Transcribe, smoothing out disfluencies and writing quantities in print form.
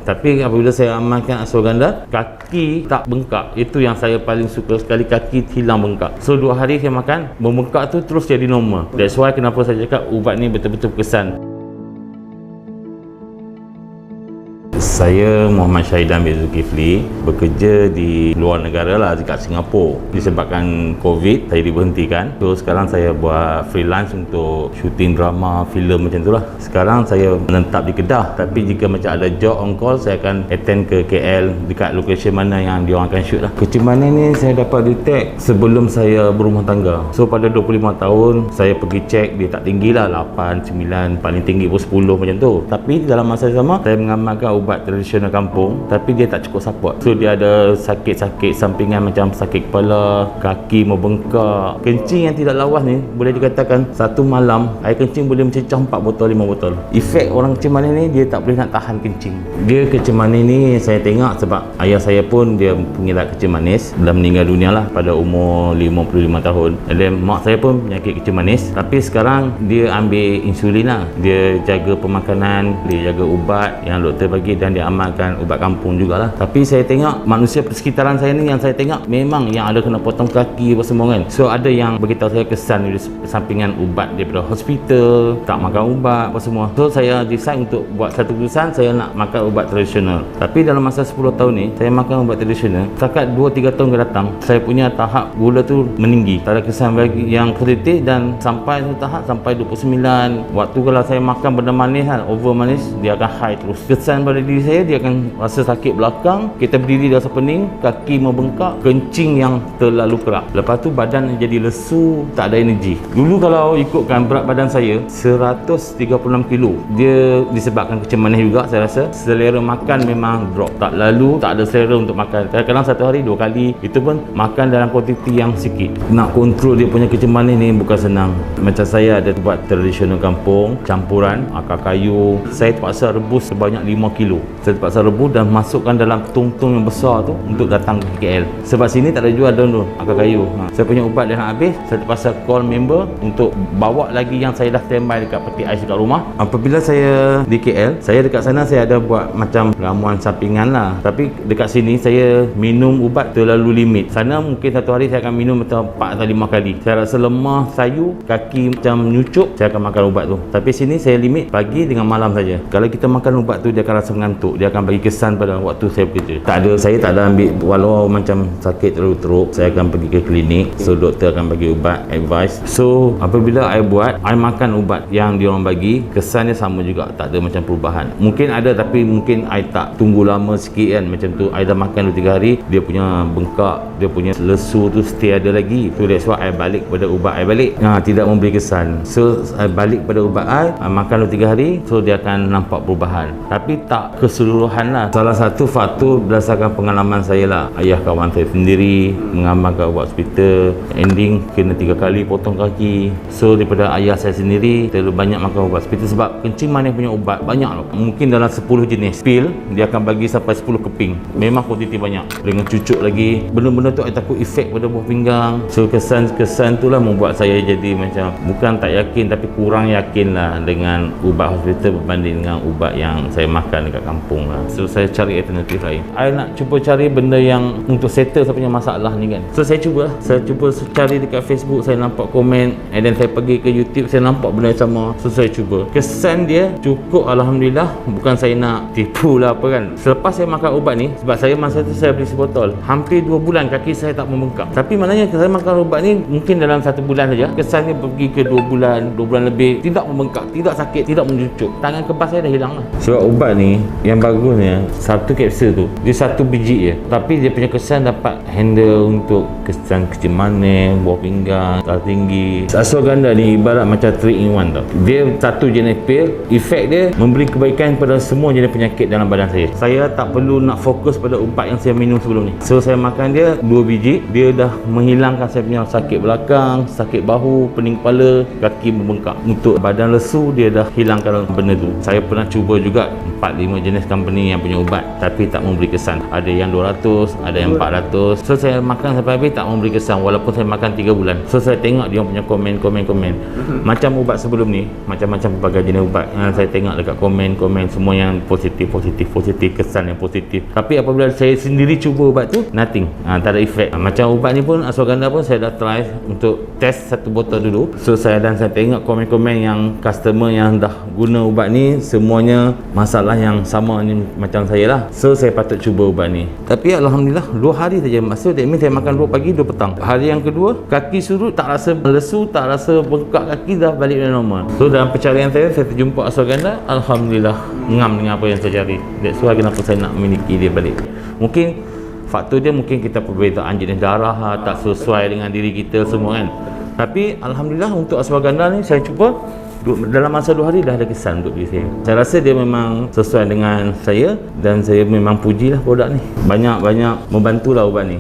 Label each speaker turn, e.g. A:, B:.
A: Tapi apabila saya amalkan ashwagandha, kaki tak bengkak. Itu yang saya paling suka sekali, kaki hilang bengkak. So 2 hari saya makan, membengkak tu terus jadi normal. That's why kenapa saya cakap ubat ni betul-betul berkesan. Saya Muhammad Syahidan bin Zulkifli, bekerja di luar negara lah, dekat Singapura. Disebabkan COVID, saya diberhentikan. So sekarang saya buat freelance untuk syuting drama, filem macam tu lah. Sekarang saya menetap di Kedah, tapi jika macam ada job on call, saya akan attend ke KL dekat location mana yang diorang akan shoot lah. Kecemanan ni saya dapat detect sebelum saya berumah tangga. So pada 25 tahun, saya pergi cek, dia tak tinggi lah, 8, 9, paling tinggi pun 10 macam tu. Tapi dalam masa sama, saya mengamalkan ubat tradisional kampung, tapi dia tak cukup support. So dia ada sakit-sakit sampingan macam sakit kepala, kaki membengkak, kencing yang tidak lawas ni, boleh dikatakan satu malam air kencing boleh mencecah 4 botol 5 botol. Efek orang kecil manis ni, dia tak boleh nak tahan kencing. Dia kecil manis ni saya tengok sebab ayah saya pun dia pengidap kecil manis, dah meninggal dunia lah pada umur 55 tahun. Dan mak saya pun penyakit kecil manis, tapi sekarang dia ambil insulin lah. Dia jaga pemakanan, dia jaga ubat yang doktor bagi, dan dia amalkan ubat kampung jugalah. Tapi saya tengok manusia persekitaran saya ni, yang saya tengok memang yang ada kena potong kaki apa semua kan. So ada yang beritahu saya kesan sampingan ubat daripada hospital, tak makan ubat apa semua. So saya decide untuk buat satu keputusan, saya nak makan ubat tradisional. Tapi dalam masa 10 tahun ni saya makan ubat tradisional, setakat 2-3 tahun ke datang, saya punya tahap gula tu meninggi, tak ada kesan bagi yang kritik, dan sampai satu tahap sampai 29. Waktu kalau saya makan benda manis kan, over manis, dia akan high terus. Kesan pada diri saya, dia akan rasa sakit belakang, kita berdiri rasa pening, kaki membengkak, kencing yang terlalu kerak. Lepas tu badan jadi lesu, tak ada energi. Dulu kalau ikutkan berat badan saya 136 kilo, dia disebabkan kecemanan juga. Saya rasa selera makan memang drop, tak lalu, tak ada selera untuk makan. Kadang-kadang satu hari 2 kali, itu pun makan dalam kuantiti yang sikit. Nak kontrol dia punya kecemanan ni bukan senang. Macam saya ada buat tradisional kampung, campuran akar kayu, saya terpaksa rebus sebanyak 5 kilo. Saya terpaksa rebus dan masukkan dalam tong-tong yang besar tu untuk datang ke KL. Sebab sini tak ada jual daun tu, akar kayu. Saya punya ubat dah nak habis, saya terpaksa call member untuk bawa lagi yang saya dah standby dekat peti ais dekat rumah. Apabila saya di KL, saya dekat sana saya ada buat macam ramuan sampingan lah. Tapi dekat sini saya minum ubat terlalu limit. Sana mungkin satu hari saya akan minum macam 4 atau 5 kali. Saya rasa lemah, sayu, kaki macam nyucuk, saya akan makan ubat tu. Tapi sini saya limit pagi dengan malam saja. Kalau kita makan ubat tu, dia akan rasa mengantuk, dia akan bagi kesan pada waktu saya bekerja. Saya tak ada ambil, walau macam sakit terlalu teruk, saya akan pergi ke klinik. So doktor akan bagi ubat, advice. So apabila I buat, I makan ubat yang diorang bagi, kesannya sama juga, tak ada macam perubahan. Mungkin ada, tapi mungkin I tak tunggu lama sikit kan. Macam tu I dah makan 2-3 hari, dia punya bengkak, dia punya lesu tu stay ada lagi. So that's why I balik pada ubat I balik. Tidak memberi kesan. So I balik pada ubat I makan 2-3 hari, so dia akan nampak perubahan. Tapi tak keseluruhan lah. Salah satu faktor berdasarkan pengalaman saya lah. Ayah kawan saya sendiri mengamalkan ubat hospital, ending kena 3 kali potong kaki. So daripada ayah saya sendiri terlalu banyak makan ubat hospital, sebab kencing manis punya ubat banyak loh. Mungkin dalam 10 jenis pil, dia akan bagi sampai 10 keping. Memang kuantiti banyak. Dengan cucuk lagi. Benda-benda tu saya takut efek pada buah pinggang. So kesan tu lah membuat saya jadi macam, bukan tak yakin, tapi kurang yakin lah dengan ubat hospital berbanding dengan ubat yang saya makan dekat kampung lah. So saya cari alternatif lain. I nak cuba cari benda yang untuk settle saya punya masalah ni kan. So saya cuba cari dekat Facebook, saya nampak komen, and then saya pergi ke YouTube, saya nampak benda yang sama. So saya cuba. Kesan dia cukup, alhamdulillah. Bukan saya nak tipu lah apa kan. Selepas saya makan ubat ni, sebab saya masa tu saya beli sebotol, hampir 2 bulan kaki saya tak membengkak. Tapi maknanya saya makan ubat ni mungkin dalam 1 bulan saja, kesannya pergi ke 2 bulan lebih, tidak membengkak, tidak sakit, tidak mencucuk. Tangan kebas saya dah hilang lah. Sebab ubat ni yang bagusnya, satu kapsul tu dia 1 biji je, tapi dia punya kesan dapat handle untuk kesan kecil manis, buah pinggang, darah tinggi. Ashwagandha ni ibarat macam 3 in 1 tau. Dia satu jenis pil, efek dia memberi kebaikan pada semua jenis penyakit dalam badan saya. Saya tak perlu nak fokus pada ubat yang saya minum sebelum ni. So saya makan dia 2 biji, dia dah menghilangkan saya punya sakit belakang, sakit bahu, pening kepala, kaki membengkak. Untuk badan lesu, dia dah hilangkan benda tu. Saya pernah cuba juga 4-5 jenis company yang punya ubat tapi tak memberi kesan. Ada yang 200, ada yang 400. So saya makan sampai habis tak memberi kesan walaupun saya makan 3 bulan. So saya tengok dia punya komen. Macam ubat sebelum ni, macam-macam pelbagai jenis ubat. Saya tengok dekat komen semua yang positif, kesan yang positif. Tapi apabila saya sendiri cuba ubat tu, nothing. Tak ada efek. Macam ubat ni pun ashwagandha pun saya dah try untuk test satu botol dulu. So saya tengok komen-komen yang customer yang dah guna ubat ni semuanya masalah yang sama ni macam saya lah. So saya patut cuba ubat ni. Tapi alhamdulillah 2 hari saja. Maksud that means saya makan 2 pagi 2 petang. Hari yang kedua kaki surut, tak rasa lesu, tak rasa bengkak kaki, dah balik normal. So dalam pencarian saya terjumpa ashwagandha. Alhamdulillah ngam dengan apa yang saya cari. That's why kenapa saya nak memiliki dia balik. Mungkin faktor dia mungkin kita perbezaan jenis darah tak sesuai dengan diri kita semua kan. Tapi alhamdulillah untuk ashwagandha ni saya cuba dalam masa 2 hari dah ada kesan untuk diri saya. Saya rasa dia memang sesuai dengan saya dan saya memang pujilah produk ni. Banyak membantulah ubat ni.